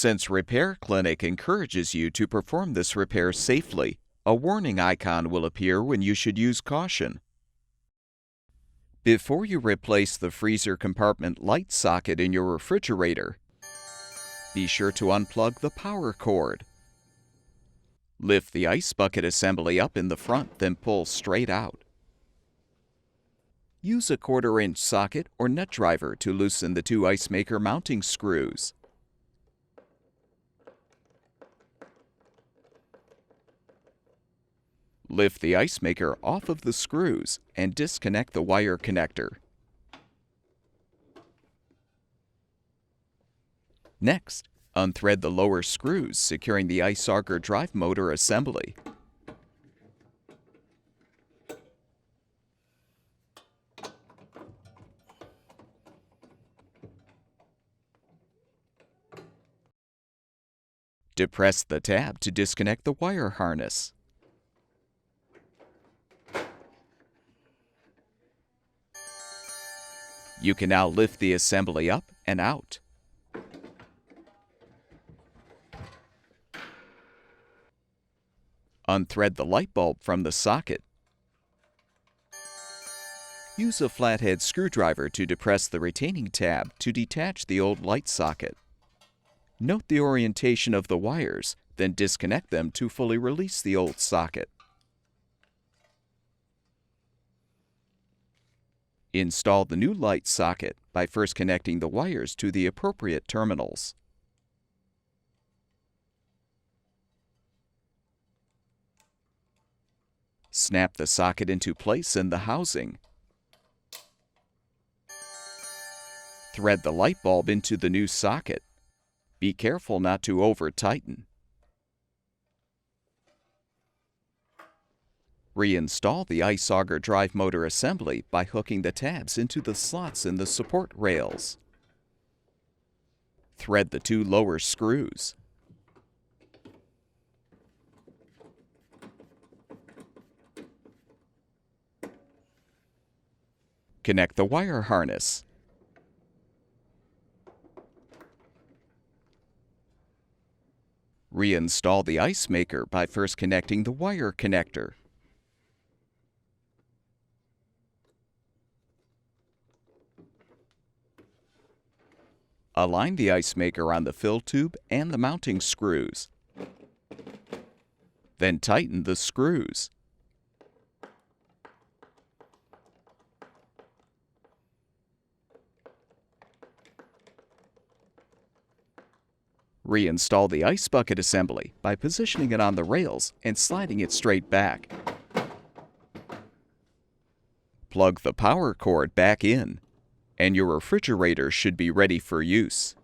Since Repair Clinic encourages you to perform this repair safely, a warning icon will appear when you should use caution. Before you replace the freezer compartment light socket in your refrigerator, be sure to unplug the power cord. Lift the ice bucket assembly up in the front, then pull straight out. Use a 1/4-inch socket or nut driver to loosen the 2 ice maker mounting screws. Lift the ice maker off of the screws and disconnect the wire connector. Next, unthread the lower screws securing the ice auger drive motor assembly. Depress the tab to disconnect the wire harness. You can now lift the assembly up and out. Unthread the light bulb from the socket. Use a flathead screwdriver to depress the retaining tab to detach the old light socket. Note the orientation of the wires, then disconnect them to fully release the old socket. Install the new light socket by first connecting the wires to the appropriate terminals. Snap the socket into place in the housing. Thread the light bulb into the new socket. Be careful not to over-tighten. Reinstall the ice auger drive motor assembly by hooking the tabs into the slots in the support rails. Thread the 2 lower screws. Connect the wire harness. Reinstall the ice maker by first connecting the wire connector. Align the ice maker on the fill tube and the mounting screws. Then tighten the screws. Reinstall the ice bucket assembly by positioning it on the rails and sliding it straight back. Plug the power cord back in, and your refrigerator should be ready for use.